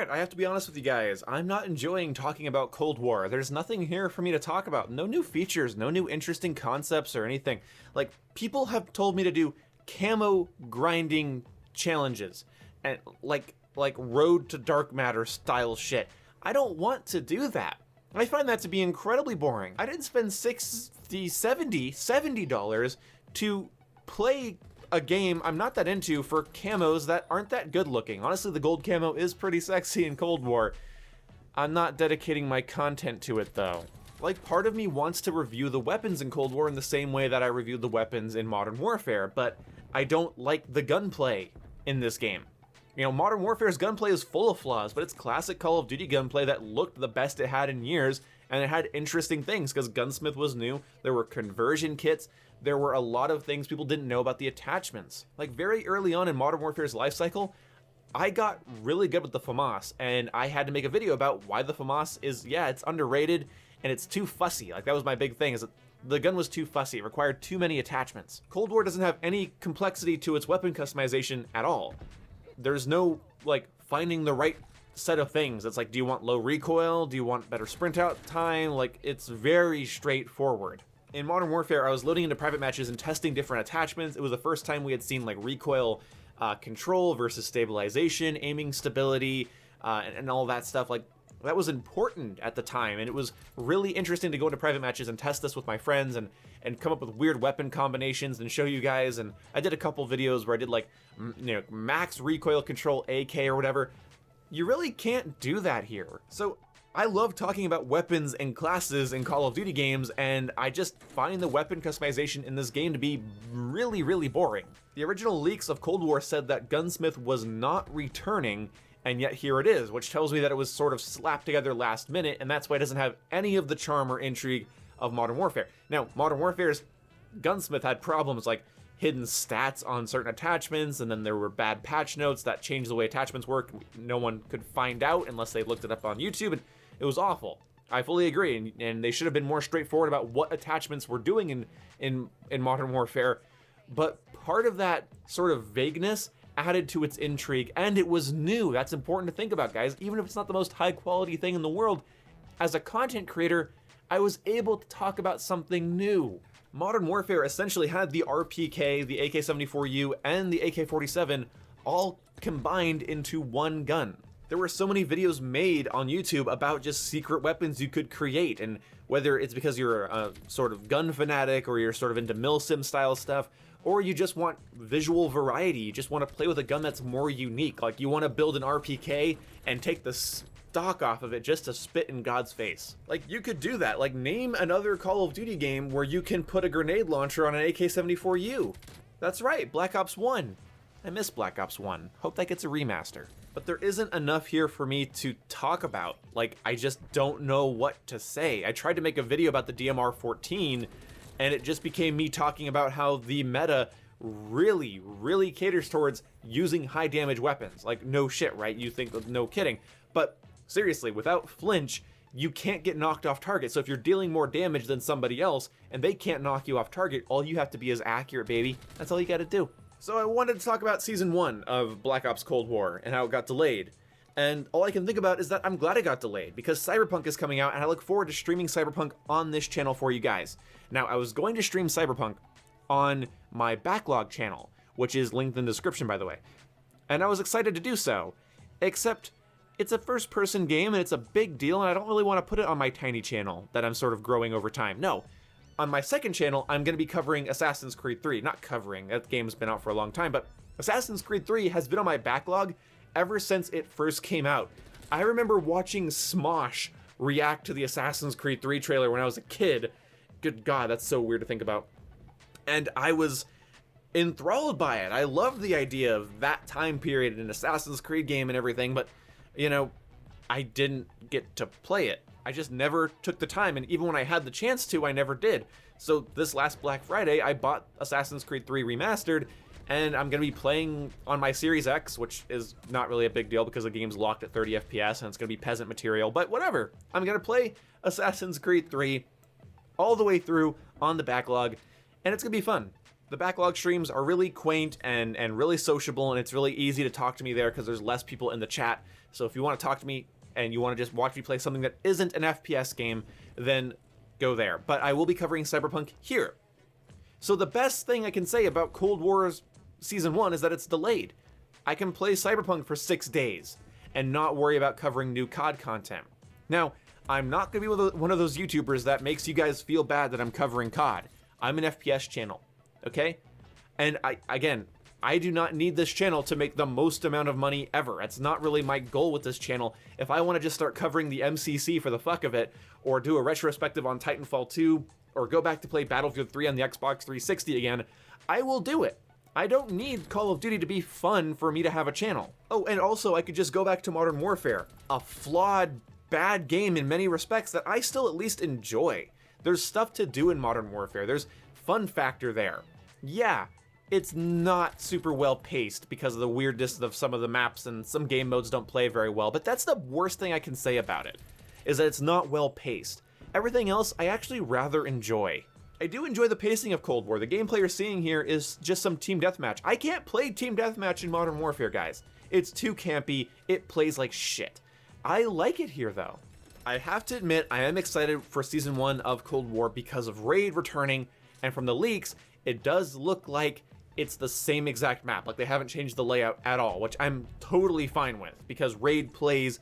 Alright, I have to be honest with you guys. I'm not enjoying talking about Cold War. There's nothing here for me to talk about. No new features, no new interesting concepts or anything. Like, people have told me to do camo grinding challenges and like Road to Dark Matter style shit. I don't want to do that. I find that to be incredibly boring. I didn't spend $70 to play a game I'm not that into for camos that aren't that good looking. Honestly, the gold camo is pretty sexy in Cold War. I'm not dedicating my content to it though. Like, part of me wants to review the weapons in Cold War in the same way that I reviewed the weapons in Modern Warfare, but I don't like the gunplay in this game. You know, Modern Warfare's gunplay is full of flaws, but it's classic Call of Duty gunplay that looked the best it had in years, and it had interesting things because Gunsmith was new, there were conversion kits, there were a lot of things people didn't know about the attachments. Like, very early on in Modern Warfare's life cycle, I got really good with the FAMAS, and I had to make a video about why the FAMAS is, yeah, it's underrated, and it's too fussy. Like, that was my big thing, is that the gun was too fussy, it required too many attachments. Cold War doesn't have any complexity to its weapon customization at all. There's no, like, finding the right set of things. It's like, do you want low recoil? Do you want better sprint out time? Like, it's very straightforward. In Modern Warfare, I was loading into private matches and testing different attachments. It was the first time we had seen, like, recoil control versus stabilization, aiming stability, and all that stuff. Like, that was important at the time, and it was really interesting to go into private matches and test this with my friends and come up with weird weapon combinations and show you guys. And I did a couple videos where I did, like, you know, max recoil control AK or whatever. You really can't do that here. So I love talking about weapons and classes in Call of Duty games, and I just find the weapon customization in this game to be really, really boring. The original leaks of Cold War said that Gunsmith was not returning, and yet here it is, which tells me that it was sort of slapped together last minute, and that's why it doesn't have any of the charm or intrigue of Modern Warfare. Now, Modern Warfare's Gunsmith had problems like hidden stats on certain attachments, and then there were bad patch notes that changed the way attachments work. No one could find out unless they looked it up on YouTube, and it was awful. I fully agree, and they should have been more straightforward about what attachments were doing in Modern Warfare, but part of that sort of vagueness added to its intrigue, and it was new. That's important to think about, guys. Even if it's not the most high-quality thing in the world, as a content creator, I was able to talk about something new. Modern Warfare essentially had the RPK, the AK-74U, and the AK-47 all combined into one gun. There were so many videos made on YouTube about just secret weapons you could create, and whether it's because you're a sort of gun fanatic or you're sort of into milsim style stuff, or you just want visual variety, you just want to play with a gun that's more unique, like you want to build an RPK and take the stock off of it just to spit in God's face. Like, you could do that. Like, name another Call of Duty game where you can put a grenade launcher on an AK-74U. That's right, Black Ops 1. I miss Black Ops 1. Hope that gets a remaster. But there isn't enough here for me to talk about. Like, I just don't know what to say. I tried to make a video about the DMR-14, and it just became me talking about how the meta really, really caters towards using high damage weapons. Like, no shit, right? You think, no kidding. But seriously, without flinch, you can't get knocked off target. So if you're dealing more damage than somebody else, and they can't knock you off target, all you have to be is accurate, baby. That's all you gotta do. So I wanted to talk about Season 1 of Black Ops Cold War and how it got delayed. And all I can think about is that I'm glad it got delayed, because Cyberpunk is coming out, and I look forward to streaming Cyberpunk on this channel for you guys. Now, I was going to stream Cyberpunk on my backlog channel, which is linked in the description, by the way. And I was excited to do so, except it's a first-person game, and it's a big deal, and I don't really want to put it on my tiny channel that I'm sort of growing over time. No. On my second channel, I'm going to be covering Assassin's Creed 3. Not covering, that game's been out for a long time, but Assassin's Creed 3 has been on my backlog ever since it first came out. I remember watching Smosh react to the Assassin's Creed 3 trailer when I was a kid. Good God, that's so weird to think about. And I was enthralled by it. I loved the idea of that time period in an Assassin's Creed game and everything, but, you know, I didn't get to play it. I just never took the time, and even when I had the chance to, I never did. So this last Black Friday, I bought Assassin's Creed 3 Remastered, and I'm going to be playing on my Series X, which is not really a big deal because the game's locked at 30 FPS, and it's going to be peasant material, but whatever. I'm going to play Assassin's Creed 3 all the way through on the backlog, and it's going to be fun. The backlog streams are really quaint and really sociable, and it's really easy to talk to me there because there's less people in the chat. So if you want to talk to me and you want to just watch me play something that isn't an FPS game, then go there. But I will be covering Cyberpunk here. So the best thing I can say about Cold War's Season 1 is that it's delayed. I can play Cyberpunk for 6 days and not worry about covering new COD content. Now, I'm not going to be one of those YouTubers that makes you guys feel bad that I'm covering COD. I'm an FPS channel. Okay? And I do not need this channel to make the most amount of money ever. That's not really my goal with this channel. If I want to just start covering the MCC for the fuck of it, or do a retrospective on Titanfall 2, or go back to play Battlefield 3 on the Xbox 360 again, I will do it. I don't need Call of Duty to be fun for me to have a channel. Oh, and also I could just go back to Modern Warfare, a flawed, bad game in many respects that I still at least enjoy. There's stuff to do in Modern Warfare. There's fun factor there. Yeah, it's not super well paced because of the weirdness of some of the maps, and some game modes don't play very well, but that's the worst thing I can say about it, is that it's not well paced. Everything else I actually rather enjoy. I do enjoy the pacing of Cold War. The gameplay you're seeing here is just some team deathmatch. I can't play team deathmatch in Modern Warfare, guys. It's too campy, it plays like shit. I like it here though. I have to admit, I am excited for Season 1 of Cold War because of Raid returning, and from the leaks, it does look like it's the same exact map. Like, they haven't changed the layout at all, which I'm totally fine with, because Raid plays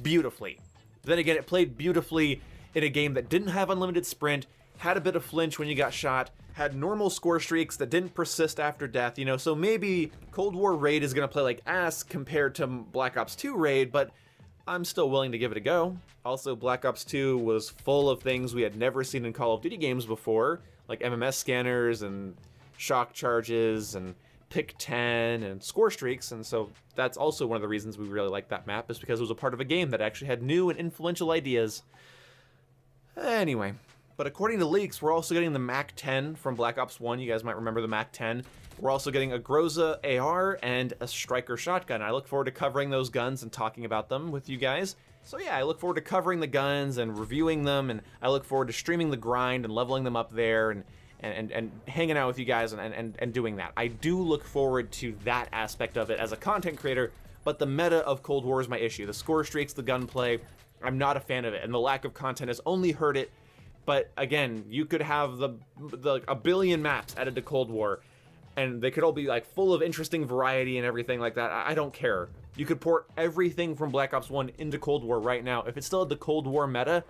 beautifully. Then again, it played beautifully in a game that didn't have unlimited sprint, had a bit of flinch when you got shot, had normal score streaks that didn't persist after death, you know, so maybe Cold War Raid is gonna play like ass compared to Black Ops 2 Raid, but I'm still willing to give it a go. Also, Black Ops 2 was full of things we had never seen in Call of Duty games before, like MMS scanners and shock charges and pick 10 and score streaks, and so that's also one of the reasons we really like that map, is because it was a part of a game that actually had new and influential ideas. Anyway, but according to leaks, we're also getting the MAC-10 from Black Ops 1. You guys might remember the MAC-10. We're also getting a Groza AR and a Striker shotgun. I look forward to covering those guns and talking about them with you guys. So yeah, I look forward to covering the guns and reviewing them, and I look forward to streaming the grind and leveling them up there and hanging out with you guys and doing that. I do look forward to that aspect of it as a content creator, but the meta of Cold War is my issue. The score streaks, the gunplay, I'm not a fan of it, and the lack of content has only hurt it. But again, you could have a billion maps added to Cold War, and they could all be like full of interesting variety and everything like that. I don't care. You could port everything from Black Ops 1 into Cold War right now. If it still had the Cold War meta,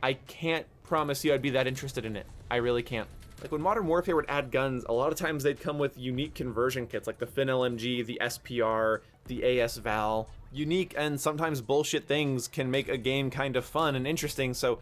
I can't promise you I'd be that interested in it. I really can't. Like, when Modern Warfare would add guns, a lot of times they'd come with unique conversion kits, like the Fin LMG, the SPR, the AS Val. Unique and sometimes bullshit things can make a game kind of fun and interesting, so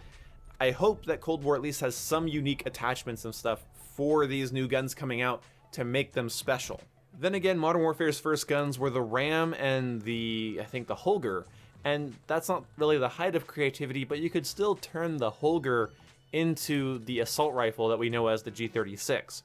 I hope that Cold War at least has some unique attachments and stuff for these new guns coming out to make them special. Then again, Modern Warfare's first guns were the Ram and I think the Holger, and that's not really the height of creativity, but you could still turn the Holger into the assault rifle that we know as the G36.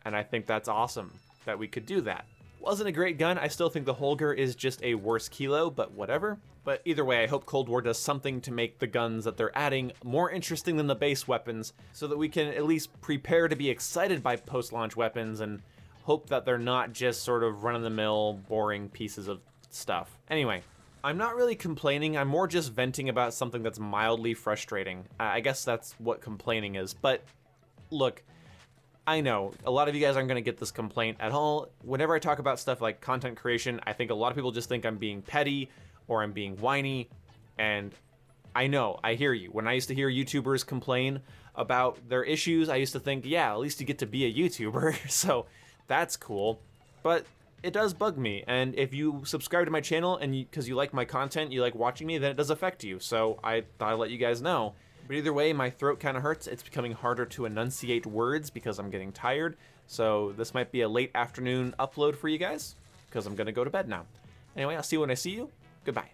And I think that's awesome that we could do that. Wasn't a great gun. I still think the Holger is just a worse kilo, but whatever. But either way, I hope Cold War does something to make the guns that they're adding more interesting than the base weapons, so that we can at least prepare to be excited by post-launch weapons and hope that they're not just sort of run-of-the-mill, boring pieces of stuff. Anyway, I'm not really complaining, I'm more just venting about something that's mildly frustrating. I guess that's what complaining is, but look, I know a lot of you guys aren't going to get this complaint at all. Whenever I talk about stuff like content creation, I think a lot of people just think I'm being petty or I'm being whiny, and I know, I hear you. When I used to hear YouTubers complain about their issues, I used to think, yeah, at least you get to be a YouTuber, so that's cool. But it does bug me, and if you subscribe to my channel and because you like my content, you like watching me, then it does affect you, so I thought I'd let you guys know. But either way, my throat kind of hurts. It's becoming harder to enunciate words because I'm getting tired, so this might be a late afternoon upload for you guys, because I'm going to go to bed now. Anyway, I'll see you when I see you. Goodbye.